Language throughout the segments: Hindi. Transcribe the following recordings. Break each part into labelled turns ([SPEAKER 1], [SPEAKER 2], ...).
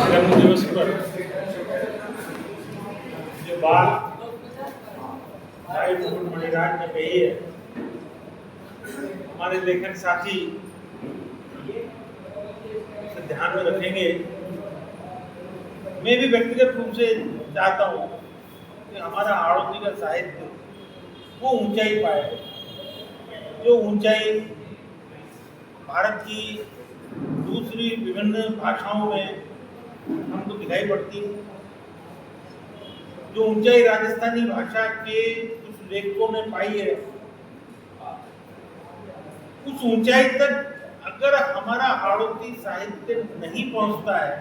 [SPEAKER 1] जन्म दिवस पर जो बात भाई मुकुट मणिराज ने कही है, हमारे लेखक साथी उसे ध्यान में रखेंगे। मैं भी व्यक्तिगत रूप से चाहता हूँ कि हमारा हाड़ौती का साहित्य वो ऊंचाई पाए, जो ऊंचाई भारत की दूसरी विभिन्न भाषाओं में हमको दिखाई पड़ती है, जो ऊंचाई राजस्थानी भाषा के कुछ लेखकों ने पाई है, उस ऊंचाई तक अगर हमारा हाड़ौती साहित्य नहीं पहुंचता है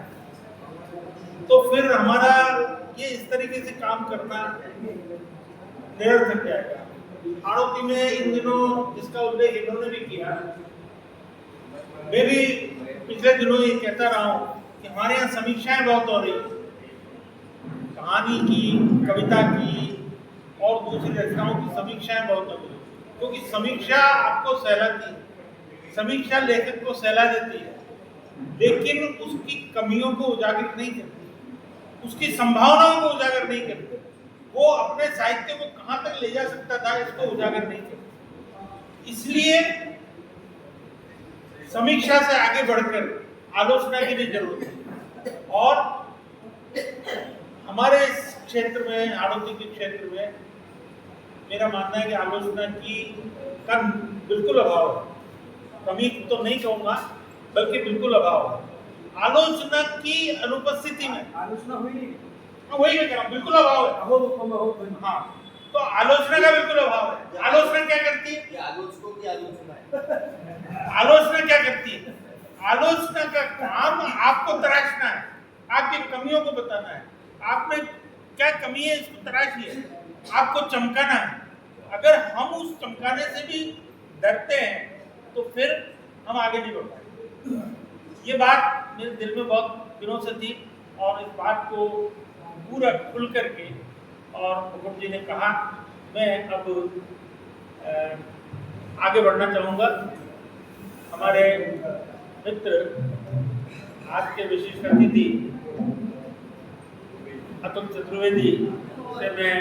[SPEAKER 1] तो फिर हमारा ये इस तरीके से काम करना निरर्थक जाएगा। हाड़ौती में इन दिनों जिसका उल्लेख इन्होंने भी किया, मैं भी पिछले दिनों ये कहता रहा हूँ कि हमारे यहाँ समीक्षाएं बहुत हो रही, कहानी की, कविता की और दूसरी रचनाओं की समीक्षाएं बहुत हो रही, क्योंकि समीक्षा आपको सहलाती है, समीक्षा लेखक को सहला देती है, लेकिन उसकी कमियों को उजागर नहीं करती, उसकी संभावनाओं को उजागर नहीं करती, वो अपने साहित्य को कहां तक ले जा सकता था इसको उजागर नहीं करती। इसलिए समीक्षा से आगे बढ़कर आलोचना की भी जरूरत है। और हमारे इस क्षेत्र में, हाड़ौती के क्षेत्र में, मेरा मानना है कि आलोचना की का बिल्कुल अभाव है। कमी तो नहीं कहूंगा, बल्कि बिल्कुल अभाव है। आलोचना की अनुपस्थिति में
[SPEAKER 2] आलोचना हुई नहीं,
[SPEAKER 1] वही मैं कह रहा हूँ, बिल्कुल अभाव है। हाँ, तो आलोचना का बिल्कुल अभाव है। आलोचना क्या करती है?
[SPEAKER 2] ये आलोचकों की आलोचना है।
[SPEAKER 1] आलोचना क्या करती है? आलोचना का काम आपको तराशना है, आपकी कमियों को बताना है, आप में क्या कमी है इसको तराशिए, आपको चमकाना है। अगर हम उस चमकाने से भी डरते हैं तो फिर हम आगे नहीं बढ़ पाएंगे। ये बात मेरे दिल में बहुत दिनों से थी और इस बात को पूरा खुल करके और मुकुट जी ने कहा, मैं अब आगे बढ़ना चाहूँगा। हमारे मित्र आज के विशिष्ट अतिथि अतुल चतुर्वेदी से मैं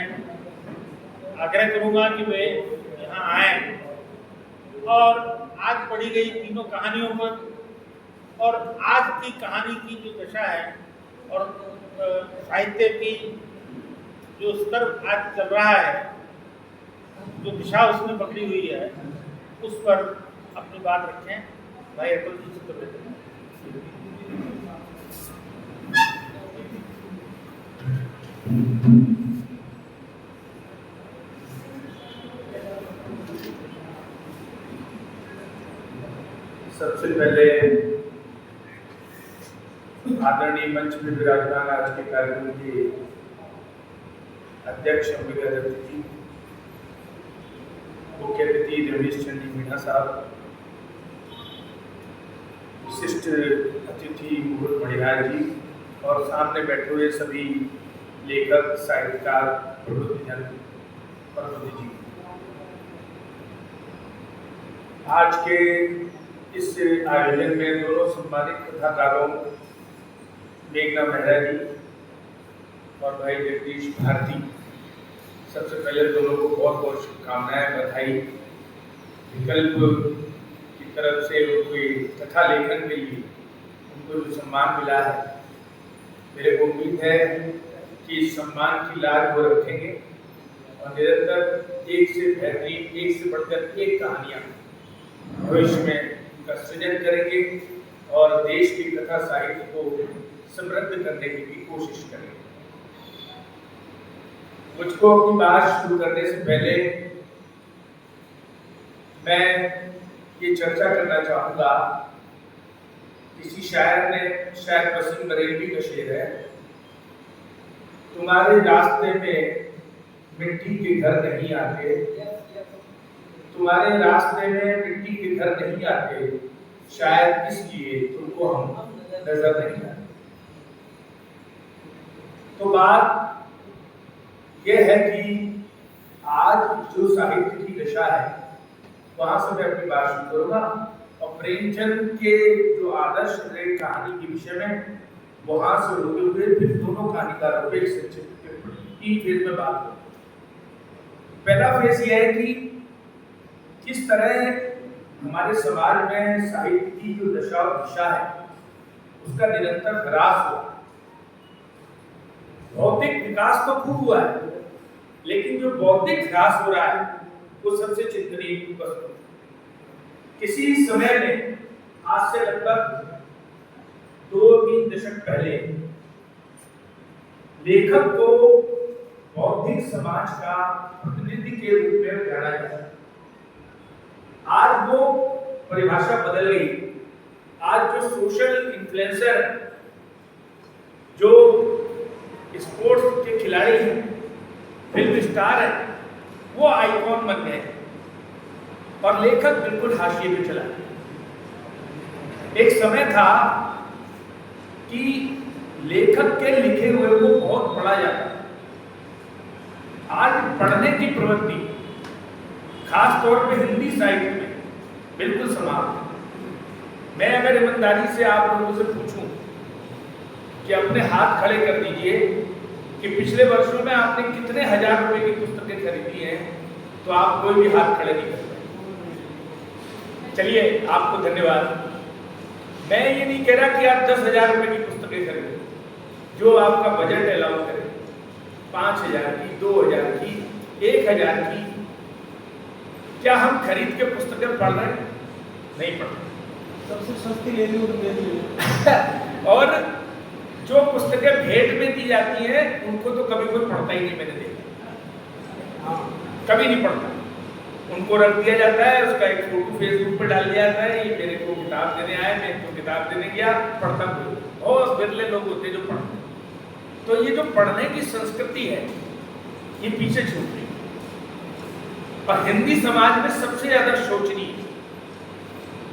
[SPEAKER 1] आग्रह करूँगा कि वे यहाँ आए और आज पढ़ी गई तीनों कहानियों पर और आज की कहानी की जो दशा है और साहित्य की जो स्तर आज चल रहा है, जो दिशा उसने पकड़ी हुई है, उस पर अपनी बात रखें। भाई अतुल जी से
[SPEAKER 3] सबसे पहले आदरणीय मंच में विराजमान आज के कार्यक्रम के अध्यक्ष अंबिका दत्त जी, मुख्य अतिथि रमेश चंद्र मीणा साहब, विशिष्ट अतिथि मुकुट मणिराज जी और सामने बैठे हुए सभी लेखक, साहित्यकार, प्रबुद्धजन और जी, आज के इस आयोजन में दोनों सम्मानित कथाकारों मेघना मेहरा जी और भाई जगदीश भारती, सबसे पहले दोनों को बहुत बहुत शुभकामनाएं, बधाई। विकल्प की तरफ से उनके कथा लेखन के लिए उनको जो सम्मान मिला है, मेरे को उम्मीद है कि इस सम्मान की लाज वो रखेंगे और निरंतर एक से बेहतरीन, एक से बढ़कर एक कहानियाँ भविष्य में का सृजन करेंगे और देश की कथा साहित्य को समृद्ध करने की भी कोशिश करेंगे। मुझको अपनी बात शुरू करने से पहले मैं ये चर्चा करना चाहूँगा, किसी शायर ने, शायद वसीम बरेलवी का शेर है, तुम्हारे रास्ते में मिट्टी के घर नहीं आते, तुम्हारे रास्ते में मिट्टी के घर नहीं आते, शायद इसलिए तुमको हम नजर नहीं आते। तो बात यह है कि आज जो साहित्य की दशा है वहां से मैं अपनी बात शुरू करूंगा और प्रेमचंद के जो आदर्श कहानी के विषय में वहां से होते हुए फिर दोनों कहानीकारों को एक संक्षिप्त टिप्पणी 3 फेज में बात करूं। पहला फेज यह है कि किस तरह हमारे समाज में साहित्य की जो दशा और दिशा है उसका निरंतर ह्रास हुआ। भौतिक विकास तो खूब हुआ है, लेकिन जो बौद्धिक ह्रास हो रहा है वो सबसे चिंतनीय वस्तु। किसी समय में आज से लगभग 2-3 दशक पहले लेखक को बौद्धिक समाज का प्रतिनिधि के रूप में जाना जाता। आज वो परिभाषा बदल गई। आज जो सोशल इन्फ्लुएंसर, जो स्पोर्ट्स के खिलाड़ी हैं, फिल्म स्टार है, वो आइकॉन बन गए और लेखक बिल्कुल हाशिए पे चला। एक समय था कि लेखक के लिखे हुए को बहुत पढ़ा जाता। आज पढ़ने की प्रवृत्ति खास तौर पे हिंदी साहित्य में बिल्कुल समाप्त है। मैं अगर ईमानदारी से आप लोगों से पूछूं कि अपने हाथ खड़े कर दीजिए कि पिछले वर्षों में आपने कितने हजार रुपए की पुस्तकें खरीदी हैं, तो आप कोई भी हाथ खड़े नहीं कर पाए। चलिए, आपको धन्यवाद। मैं ये नहीं कह रहा कि आप 10,000 रुपए की पुस्तकें खरीदें, जो आपका बजट अलाउ करे, 5,000 की, 2,000 की, 1,000 की। क्या हम खरीद के पुस्तकें पढ़ रहे हैं? नहीं पढ़ रहे।
[SPEAKER 2] सबसे सस्ती ले ली तो ले ली।
[SPEAKER 3] और जो पुस्तकें भेंट में दी जाती हैं उनको तो कभी कोई पढ़ता ही नहीं, मैंने देखा। कभी नहीं पढ़ता। उनको रख दिया जाता है, उसका एक फोटो फेसबुक पर डाल दिया जाता है, ये मेरे को किताब देने आए, मैं इनको किताब देने गया, पढ़ता कोई और बिरले लोग होते जो पढ़ते। तो ये जो पढ़ने की संस्कृति है ये पीछे छूट गई। और हिंदी समाज में सबसे ज्यादा शोचनीय।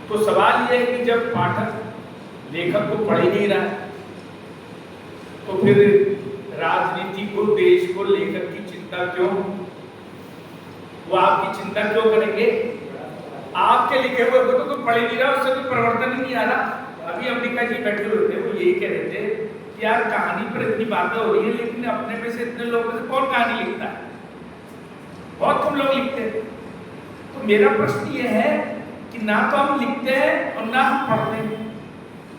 [SPEAKER 3] तो सवाल यह है कि जब पाठक लेखक को पढ़ ही नहीं रहा है, तो फिर राजनीति को, देश को लेखक की चिंता क्यों? वो आपकी चिंता क्यों करेंगे? आपके लिखे हुए को तो कोई पढ़ ही नहीं रहा, उससे कोई परिवर्तन ही नहीं आ रहा। अभी अम्बिका जी बैठे हुए थे, वो यही कह रहे थे कि यार कहानी पर इतनी बातें हो रही है, लेकिन अपने में से इतने लोगों में से कौन कहानी लिखता है? बहुत कम लोग लिखते हैं। तो मेरा प्रश्न ये है कि ना तो हम लिखते हैं और ना हम पढ़ते हैं।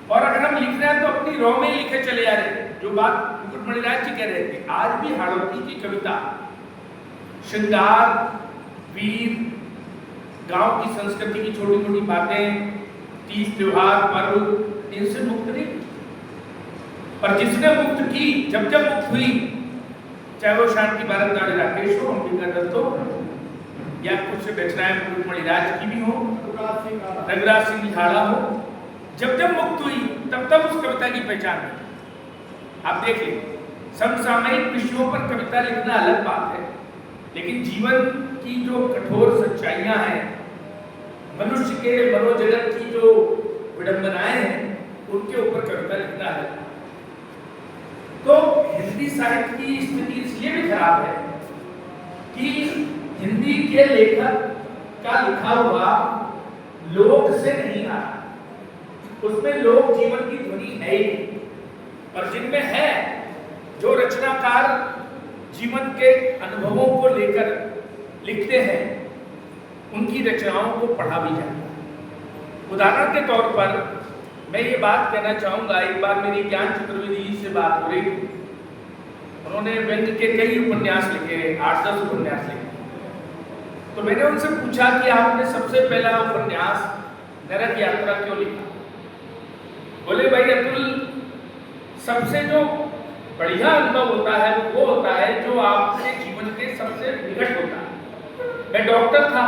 [SPEAKER 3] और अगर हम लिख रहे हैं तो अपनी रॉ में लिखे चले जा रहे हैं। जो बात मुकुट मणिराज जी कह रहे थे, आज भी हाड़ौती की कविता श्रृंगार, वीर, गांव की संस्कृति की छोटी छोटी बातें, तीज त्योहार, पर्व, इनसे मुक्त नहीं। और जिसने मुक्त की, जब जब मुक्त हुई, चाहे वो शांति भारद्वाज राकेश हो, अंबिका दत्त हो, या कुछ रचनाएं मुकुट मणिराज की भी हो, रघुराज सिंह झाड़ा हो, जब जब मुक्त हुई तब तब उस कविता की पहचान हुई। आप देख लीजिए, समसामयिक विषयों पर कविता लिखना अलग बात है, लेकिन जीवन की जो कठोर सच्चाइयां हैं, मनुष्य के मनोजगत की जो विडंबनाएं हैं, उनके ऊपर कविता लिखना है। तो हिंदी साहित्य की स्थिति इसलिए भी खराब है कि हिंदी के लेखक का लिखा हुआ लोक से नहीं आ रहा, उसमें लोक जीवन की ध्वनि है ही नहीं। और जिनमें है, जो रचनाकार जीवन के अनुभवों को लेकर लिखते हैं, उनकी रचनाओं को पढ़ा भी जाता है। उदाहरण के तौर पर मैं ये बात कहना चाहूंगा, एक बार मेरी ज्ञान चतुर्वेदी जी से बात हो रही थी। उन्होंने व्यंग्य के कई उपन्यास लिखे, 8-10 उपन्यास लिखे। तो मैंने उनसे पूछा कि आपने सबसे पहला उपन्यास नरक यात्रा क्यों लिखा? बोले, भाई अतुल, सबसे जो बढ़िया अनुभव होता है वो होता है जो आपके जीवन के सबसे निकट होता है। मैं डॉक्टर था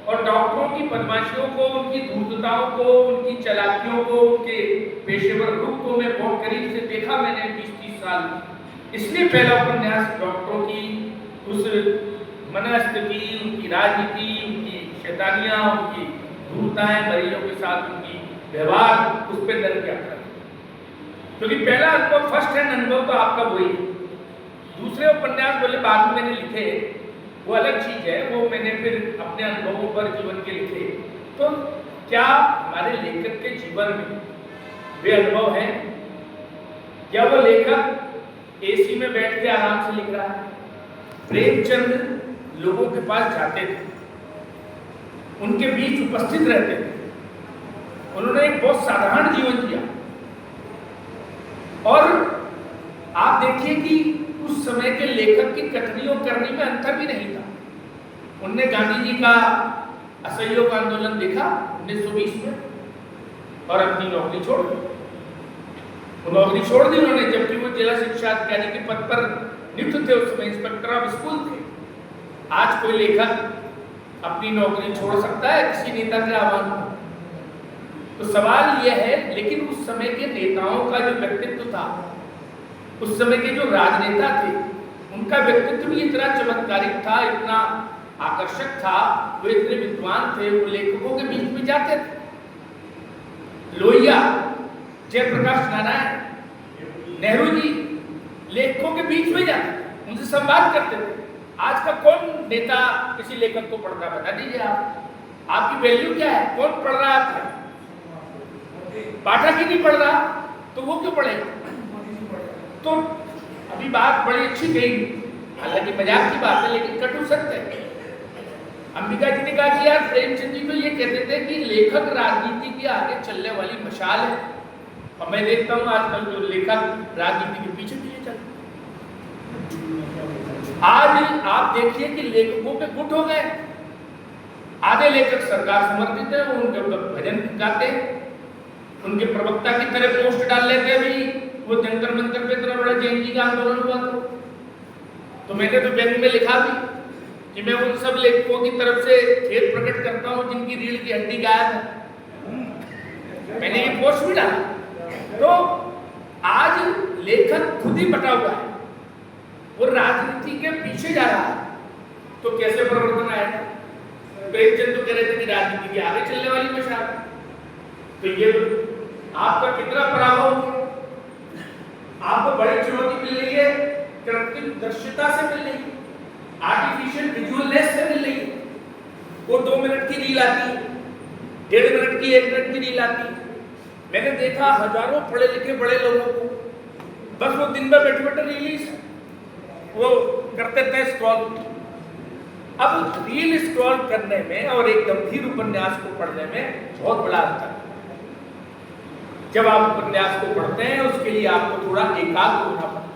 [SPEAKER 3] और डॉक्टरों की बदमाशियों को, उनकी धूर्तताओं को, उनकी चालाकियों को, उनके पेशेवर रूप को मैं बहुत करीब से देखा मैंने 20-30 साल। इसलिए पहला उपन्यास डॉक्टरों की उस मनस्थिति, उनकी राजनीति, उनकी शैतानियां, उनकी धूर्तताएं, मरीजों के साथ उनकी व्यवहार, उस पर नरक यात्रा। क्योंकि पहला अनुभव, फर्स्ट हैंड अनुभव तो आपका वही है। दूसरे उपन्यास बोले बाद में मैंने लिखे, वो अलग चीज है, वो मैंने फिर अपने अनुभवों पर जीवन के लिखे। तो क्या हमारे लेखक के जीवन में वे अनुभव हैं या वो लेखक एसी में बैठ के आराम से लिख रहा है। प्रेमचंद लोगों के पास जाते थे, उनके बीच उपस्थित रहते थे। उन्होंने एक बहुत साधारण जीवन जिया और आप देखिए कि उस समय के लेखक की कथनी और करनी में अंतर भी नहीं था। उनने गांधी जी का असहयोग आंदोलन देखा 1920 में और अपनी नौकरी छोड़ दी। वो नौकरी छोड़ दी उन्होंने, जबकि वो जिला शिक्षा अधिकारी के पद पर नियुक्त थे, उस समय इंस्पेक्टर ऑफ स्कूल थे। आज कोई लेखक अपनी नौकरी छोड़ सकता है किसी नेता के आह्वान पर? तो सवाल यह है, लेकिन उस समय के नेताओं का जो व्यक्तित्व था, उस समय के जो राजनेता थे, उनका व्यक्तित्व भी इतना चमत्कारिक था, इतना आकर्षक था, वो इतने विद्वान थे, वो लेखकों के बीच में जाते थे। लोहिया, जयप्रकाश नारायण, नेहरू जी लेखकों के बीच में जाते थे, उनसे संवाद करते थे। आज का कौन नेता किसी लेखक को पढ़ता, बता दीजिए आप। आपकी वैल्यू क्या है? कौन पढ़ रहा है? पाठक ही नहीं पढ़ रहा तो वो क्यों पढ़ेगा? तो अभी बात बड़ी अच्छी गई, हालांकि मजाक की बात है लेकिन कटु सत्य है। अंबिका जी ने कहा कि यार प्रेमचंद जी तो ये कहते थे कि लेखक राजनीति के आगे चलने वाली मशाल है, और मैं देखता हूँ आजकल जो लेखक राजनीति के पीछे पीछे चल। आज आप देखिए कि लेखकों पे गुट हो गए। आधे लेखक सरकार समर्थित है, वो उनके भजन गाते हैं, उनके प्रवक्ता की तरह पोस्ट डाल लेते हैं। भाई वो जंतर मंतर पे इतना बड़ा जैन जी का आंदोलन हुआ तो मैंने तो बैंक में लिखा भी कि मैं उन सब लेखकों की तरफ से खेद प्रकट करता हूं जिनकी रीढ़ की हड्डी गायब है। मैंने ये पोस्ट भी डाला। तो आज लेखक खुद ही बटा हुआ है, वो राजनीति के पीछे जा रहा है, तो कैसे परिवर्तन आएगा? प्रेमचंद तो कह रहे थे कि राजनीति के आगे चलने वाली मशाल, तो ये आपका कितना पराभव, आपको बड़ी चुनौती मिल रही है, कृत्रिम दृश्यता से मिल रही है, आर्टिफिशियल विजुअलनेस से मिल रही है। वो 2 मिनट की रील आती, 1.5 मिनट की, 1 मिनट की रील आती। मैंने देखा हजारों पढ़े लिखे बड़े लोगों को, बस वो दिन में बैठे बैठे रील वो करते थे स्क्रॉल। अब रील स्क्रॉल करने में और एक गंभीर उपन्यास को पढ़ने में बहुत बड़ा अंतर है। जब आप उपन्यास को पढ़ते हैं उसके लिए आपको थोड़ा एकाग्र होना पड़ता है,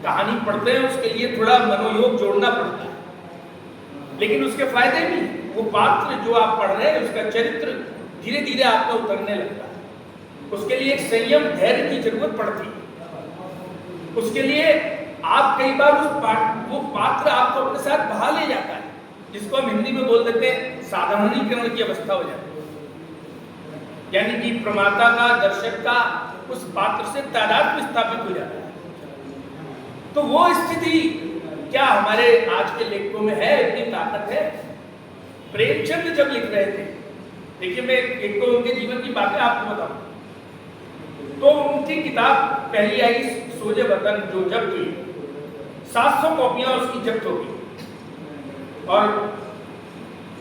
[SPEAKER 3] कहानी पढ़ते हैं उसके लिए थोड़ा मनोयोग जोड़ना पड़ता है। लेकिन उसके फायदे भी, वो पात्र जो आप पढ़ रहे हैं उसका चरित्र धीरे धीरे आपका उतरने लगता है। उसके लिए एक संयम धैर्य की जरूरत पड़ती है। उसके लिए आप कई बार वो पात्र आपको अपने साथ बहा ले जाता है, जिसको हम हिंदी में बोल देते हैं साधारणीकरण की अवस्था हो जाती है। यानी कि प्रमाता का, दर्शक का उस पात्र से तादाद स्थापित हो जाता है। तो वो स्थिति क्या हमारे आज के लेखकों में है? इतनी ताकत है? प्रेमचंद जब लिख रहे थे, देखिए मैं एक तो उनके जीवन की बातें आपको बताऊं, तो उनकी किताब पहली आई सोजे वतन, जो जब्त हुई, 700 कॉपियां उसकी जब्त हो गई और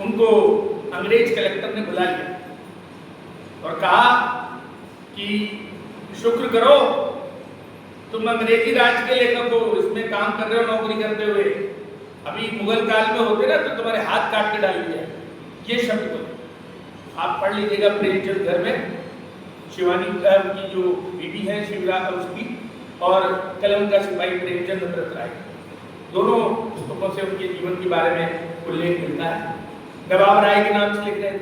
[SPEAKER 3] उनको अंग्रेज कलेक्टर ने बुला लिया और कहा कि शुक्र करो तुम अंग्रेजी राज के लेखक हो, इसमें काम कर रहे हो नौकरी करते हुए। अभी मुगल काल में होते ना तो तुम्हारे हाथ काट के डाल दिया। ये शब्द तो आप पढ़ लीजिएगा प्रेमचंद घर में, शिवानी की जो बेटी है शिवराज उसकी, और कलम का सिपाही प्रेमचंद अमृत राय, दोनों पुस्तकों से उनके जीवन के बारे में उल्लेख मिलता है। नवाब राय के नाम से लिख रहे थे,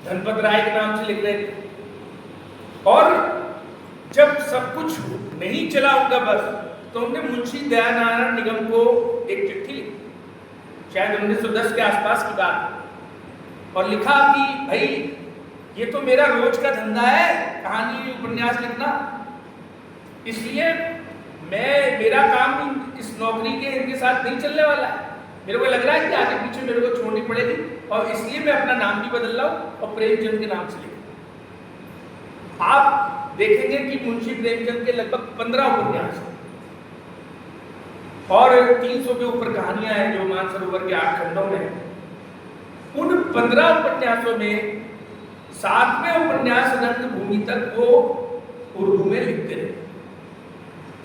[SPEAKER 3] धनपत राय के नाम से लिख रहे थे। और जब सब कुछ नहीं चला उनका बस, तो उन्होंने मुंशी दयानारायण निगम को एक चिट्ठी लिखी, शायद 1910 के आसपास की बात, और लिखा कि भाई ये तो मेरा रोज का धंधा है कहानी उपन्यास लिखना, इसलिए मेरा काम इस नौकरी के इनके साथ नहीं चलने वाला है। मेरे को लग रहा है कि आगे पीछे मेरे को छोड़नी पड़ेगी, और इसलिए मैं अपना नाम भी बदल रहा हूं और प्रेमचंद के नाम से लिख। आप देखेंगे कि मुंशी प्रेमचंद के लगभग 15 उपन्यास और 300 के ऊपर कहानियां हैं जो मानसरोवर के 8 खंडों में। उन 15 उपन्यासों में 7वें उपन्यास रंगभूमि तक वो उर्दू में लिखते रहे।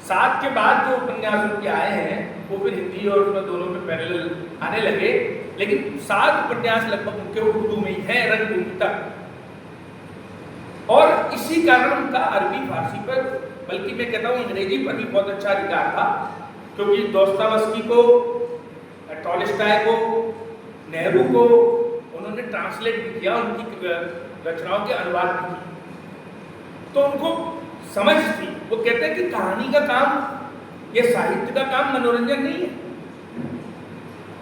[SPEAKER 3] 7 के बाद जो उपन्यास उनके आए हैं वो फिर हिंदी और उसमें दोनों में पैरेलल आने लगे, लेकिन 7 उपन्यास लगभग उनके उर्दू में ही है रंगभूमि तक। और इसी कारण उनका अरबी फारसी पर, बल्कि मैं कहता हूँ अंग्रेजी पर भी बहुत अच्छा अधिकार था, क्योंकि दोस्तोयेवस्की को, टॉल्स्टॉय को, नेहरू को उन्होंने ट्रांसलेट भी किया, उनकी रचनाओं के अनुवाद भी किए, तो उनको समझ थी। वो कहते हैं कि कहानी का काम, ये साहित्य का काम मनोरंजन नहीं है।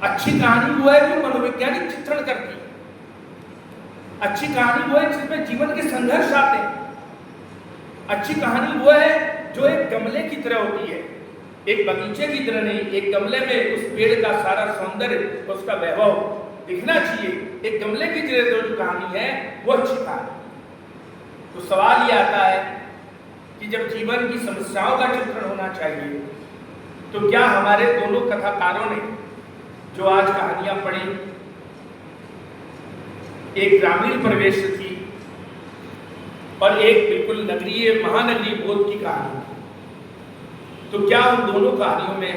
[SPEAKER 3] अच्छी कहानी वो है जो मनोवैज्ञानिक चित्रण करती है। अच्छी कहानी वो है जिसमें जीवन के संघर्ष आते हैं। अच्छी कहानी वो है जो एक गमले की तरह होती है, एक बगीचे की तरह नहीं। एक गमले में उस पेड़ का सारा सौंदर्य, उसका वैभव दिखना चाहिए। एक गमले की तरह जो कहानी है वो अच्छी कहानी। तो सवाल ये आता है कि जब जीवन की समस्याओं का चित्रण होना चाहिए, तो क्या हमारे दोनों कथाकारों ने जो आज कहानियां पढ़ी, एक ग्रामीण परिवेश थी और एक बिल्कुल नगरीय, महानगरीय बोध की कहानी, तो क्या उन दोनों कहानियों में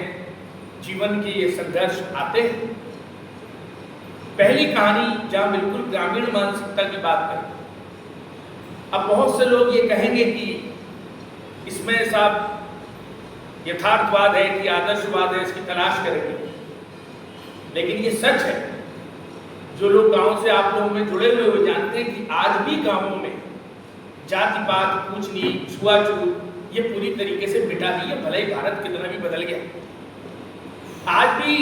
[SPEAKER 3] जीवन के ये संघर्ष आते हैं? पहली कहानी जहां बिल्कुल ग्रामीण मानसिकता की बात करें। अब बहुत से लोग ये कहेंगे कि इसमें साहब यथार्थवाद है कि आदर्शवाद है, इसकी तलाश करेंगे, लेकिन ये सच है। जो लोग गांव से आप लोगों में जुड़े हुए हो जानते हैं कि आज भी गांवों में जाति पात, ऊंच नीच, छुआछूत ये पूरी तरीके से मिटा नहीं है, भले ही भारत कितना भी बदल गया। आज भी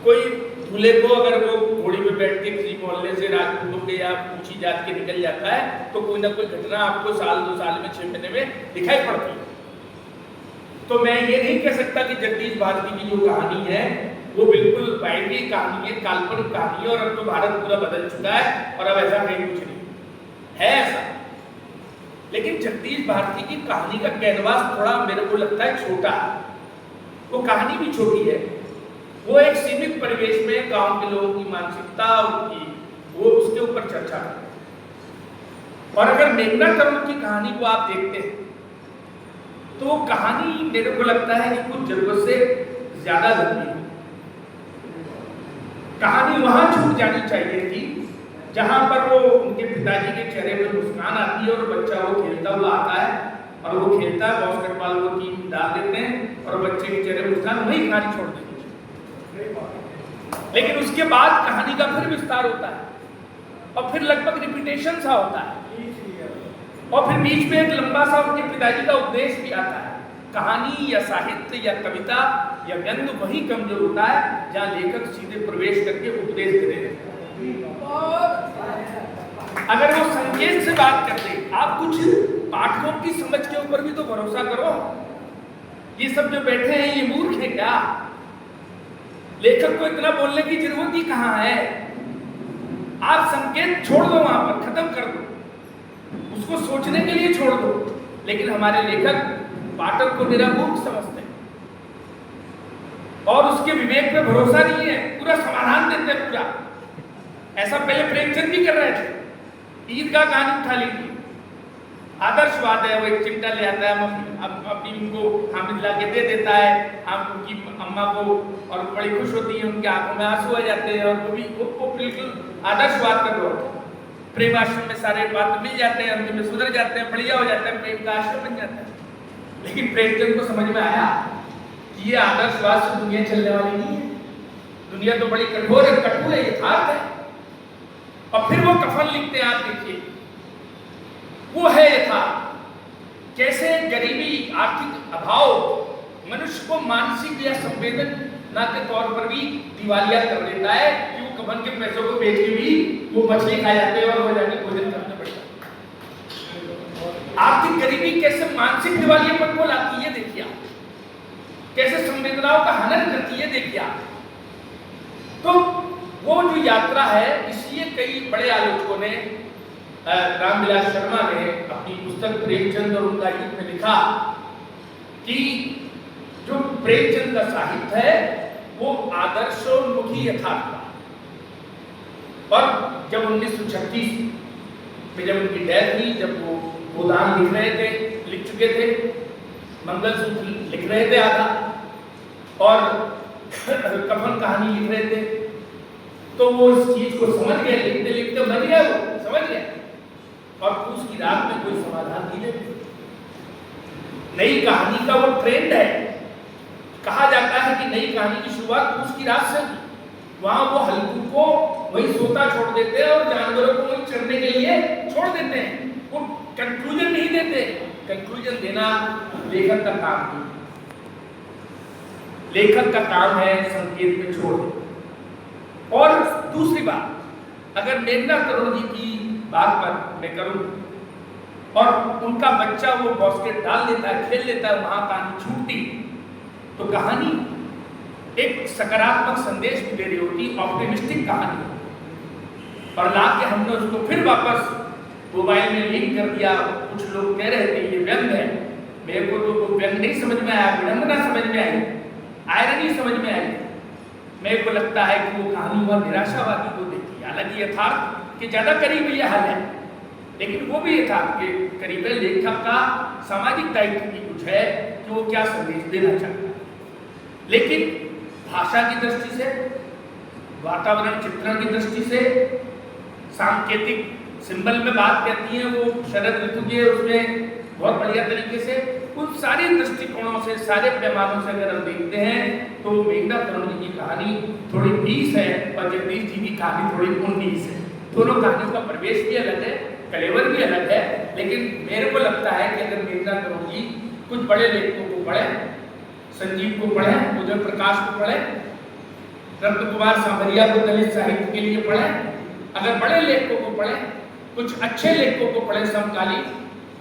[SPEAKER 3] कोई दूल्हे को अगर वो घोड़ी पे बैठ के किसी मोहल्ले से राजपूतों के या ऊंची जात के निकल जाता है, तो कोई ना कोई घटना आपको साल 2 साल में 6 महीने में दिखाई पड़ती है। तो मैं ये नहीं कह सकता कि जगदीश भारती की जो कहानी है वो बिल्कुल वायवी कहानी है, काल्पनिक कहानी है, और अब तो भारत पूरा बदल चुका है और अब ऐसा कहीं कुछ नहीं है ऐसा। लेकिन जगदीश भारती की कहानी का कैनवास थोड़ा मेरे को लगता है छोटा। वो कहानी भी छोटी है, वो एक सीमित परिवेश में गांव के लोगों की मानसिकता, उनकी वो उसके ऊपर चर्चा करते। और अगर मेघना तरुण की कहानी को आप देखते हैं तो कहानी मेरे को लगता है कि कुछ जरूरत से ज्यादा लंबी है। कहानी वहां छूट जानी चाहिए थी जहां पर वो उनके पिताजी के चेहरे पर मुस्कान आती है और बच्चा वो खेलता हुआ आता है और वो खेलता है, बास्केटबॉल को टीम डाल देते हैं और बच्चे के चेहरे पर मुस्कान, वही कहानी छोड़ देती है। लेकिन उसके बाद कहानी का फिर विस्तार होता है और फिर लगभग रिपीटेशन सा होता है और फिर बीच में एक लंबा सा उनके पिताजी का उपदेश भी आता है। कहानी या साहित्य या कविता या व्यंग्य वही कमजोर होता है जहां लेखक सीधे प्रवेश करके उपदेश दे रहे हैं। अगर वो संकेत से बात करते, आप कुछ पाठकों की समझ के ऊपर भी तो भरोसा करो। ये सब जो बैठे हैं ये मूर्ख है क्या? लेखक को इतना बोलने की जरूरत ही कहां है? आप संकेत छोड़ दो, वहां पर खत्म कर दो, उसको सोचने के लिए छोड़ दो। लेकिन हमारे लेखक पाठक को निरामूर्ख समझते हैं और उसके विवेक पे भरोसा नहीं है, पूरा समाधान देते हैं पूरा। ऐसा पहले प्रेमचंद भी कर रहे थे। ईदगाह कहानी उठा ली थी, आदर्शवाद है, वो एक चिमटा ले आता है, अपनी उनको हामिद ला के दे देता है, हम उनकी अम्मा को, और बड़ी खुश होती है, उनकी आंखों में आंसू आ जाते हैं और वो भी वो बिल्कुल आदर्शवाद कर रहा होता है। प्रेम आश्रम में सारे पात्र मिल जाते हैं, अंत में सुधर जाते हैं, बढ़िया हो जाता है, प्रेम का आश्रम बन जाता है। लेकिन प्रेमचंद को समझ में आया कि ये आदर्शवाद से दुनिया चलने वाली नहीं है, दुनिया तो बड़ी कठोर है, कटु है, यथार्थ है। और फिर वो कफन लिखते हैं, आप देखिए, वो है यथार्थ। कैसे गरीबी, आर्थिक अभाव मनुष्य को मानसिक या संवेदना के तौर पर भी दिवालिया कर देता है कि वो कफन के पैसों को बेच के भी वो मछली खा जाते हैं और वो जाके भोजन करना पड़ता है। आर्थिक गरीबी कैसे मानसिक दिवालियापन को लाती है, देखिए आप, कैसे संवेदनाओं का हनन करती है, देखिए आप। तो वो जो यात्रा है, इसलिए कई बड़े आलोचकों ने, रामविलास शर्मा ने अपनी पुस्तक प्रेमचंद और उनका युग में लिखा कि जो प्रेमचंद का साहित्य है वो आदर्शोन्मुखी यथार्थ। और जब 1936 में जब उनकी डेथ हुई, जब वो गोदान लिख चुके थे, मंगलसूत्र लिख रहे थे आधा और कफन कहानी लिख रहे थे, तो वो इस चीज को समझ गए, लिखते लिखते बन गया, वो समझ गया और उसकी रात में कोई समाधान नहीं देते। नई कहानी का वो ट्रेंड है, कहा जाता है कि नई कहानी की शुरुआत उसकी रात से, वहां वो हल्कू को वही सोता छोड़ देते हैं और जानवरों को वही चरने के लिए छोड़ देते हैं, वो कंक्लूजन नहीं देते। कंक्लूजन देना लेखक का काम नहीं, लेखक का काम है संकेत में छोड़ दे। और दूसरी बात, अगर मेघना तरुण जी की बात पर मैं करूं और उनका बच्चा वो बास्केट डाल देता है, खेल लेता है, वहां कहानी छूटती, तो कहानी एक सकारात्मक संदेश भी दे रही होती, ऑप्टिमिस्टिक कहानी, और ला के हमने उसको फिर वापस मोबाइल में लिंक कर दिया। कुछ लोग कह रहे थे ये व्यंग है, मेरे को तो वो व्यंग नहीं समझ में आया, विडंबना समझ में आई, आयरनी समझ में आई। मेरे को लगता है कि वो कहानी बहुत निराशावादी को देती है, हालांकि यथार्थ के ज्यादा करीब ये हाल है, लेकिन वो भी यथार्थ के करीब है। लेखक का सामाजिक दायित्व भी कुछ है कि वो क्या संदेश देना चाहता है, लेकिन भाषा की दृष्टि से, वातावरण चित्रण की दृष्टि से, सांकेतिक सिंबल में बात कहती है वो शरद ऋतु के, उसमें बहुत बढ़िया तरीके से उन सारे दृष्टिकोणों से, सारे पैमानों से अगर हम देखते हैं तो मेघना तरुण जी की कहानी थोड़ी 20 है और जगदीश जी की कहानी थोड़ी 19 है। दोनों कहानियों का प्रवेश भी अलग है, कलेवर भी अलग है, लेकिन मेरे को लगता है कि अगर मेघना तरुण जी कुछ बड़े लेखकों को पढ़े, संजीव को पढ़े, उदय प्रकाश को पढ़े, रत्न कुमार सांवरिया को दलित साहित्य के लिए पढ़े, अगर बड़े लेखकों को पढ़े, कुछ अच्छे लेखकों को पढ़े समकालीन,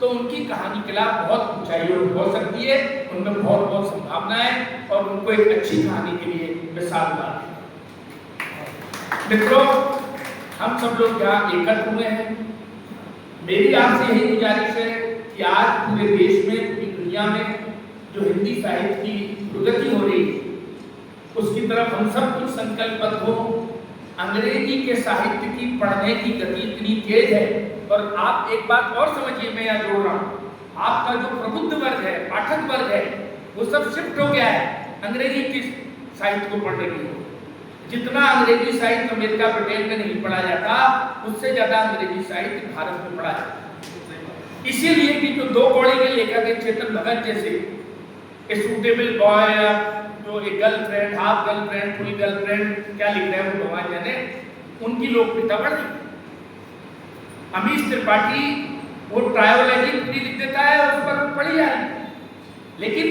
[SPEAKER 3] तो उनकी कहानी के लिए बहुत ऊंचाइयों हो सकती है, उनमें बहुत बहुत संभावना है और उनको एक अच्छी कहानी के लिए मिसाल है। मित्रों, हम सब लोग यहाँ एकत्र हुए हैं, मेरी आपसे यही गुजारिश है कि आज पूरे देश में, पूरी दुनिया में जो हिंदी साहित्य की प्रगति हो रही है, उसकी तरफ हम सब कुछ संकल्पबद्ध हो। अंग्रेजी के साहित्य की पढ़ने की गति इतनी तेज है, और आप एक बात और समझिए, मैं यहाँ जोड़ रहा हूँ, आपका जो प्रबुद्ध वर्ग है, पाठक वर्ग है, वो सब शिफ्ट हो गया है अंग्रेजी की साहित्य को पढ़ने के लिए। जितना अंग्रेजी साहित्य अमेरिका ब्रिटेन में नहीं पढ़ा जाता, उससे ज्यादा अंग्रेजी साहित्य भारत में पढ़ा जाता है। इसीलिए कि जो दो कौड़ी के लेखक है, चेतन भगत जैसे, ए सूटेबल बॉय, जो एक girlfriend, half girlfriend, full girlfriend, क्या लिख रहे हैं वो भगवान जाने, उनकी लोकप्रियता बढ़ गई। अमीश त्रिपाठी वो ट्रायोलॉजी पूरी लिख देता है, उस पर पढ़ी जाए, लेकिन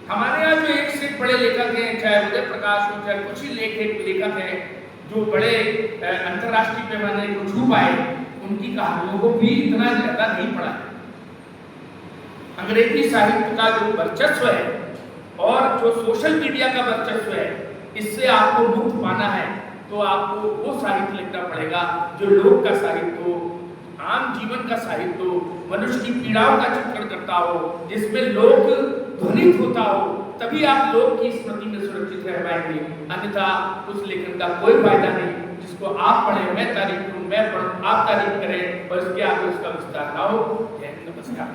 [SPEAKER 3] हमारे यहाँ जो एक से बड़े लेखक हैं, चाहे उदय प्रकाश हो, चाहे कुछ ही लेखक हैं जो बड़े अंतर्राष्ट्रीय पैमाने को छू पाए, उनकी कहानियों को भी इतना ज्यादा नहीं पढ़ा। अंग्रेजी साहित्य का जो वर्चस्व है और जो सोशल मीडिया का वर्चस्व है, इससे आपको मुक्त पाना है तो आपको वो साहित्य लिखना पड़ेगा जो लोक का साहित्य हो, आम जीवन का साहित्य हो, मनुष्य की पीड़ाओं का चित्रण करता हो, जिसमें लोक ध्वनित होता हो, तभी आप लोक की स्मृति में सुरक्षित रह पाएंगे। अन्यथा उस लेखन का कोई फायदा नहीं जिसको आप पढ़ें, मैं तारीफ करूं, मैं पढ़ूं, आप तारीफ करें और इसके आगे उसका विस्तार ना हो। नमस्कार।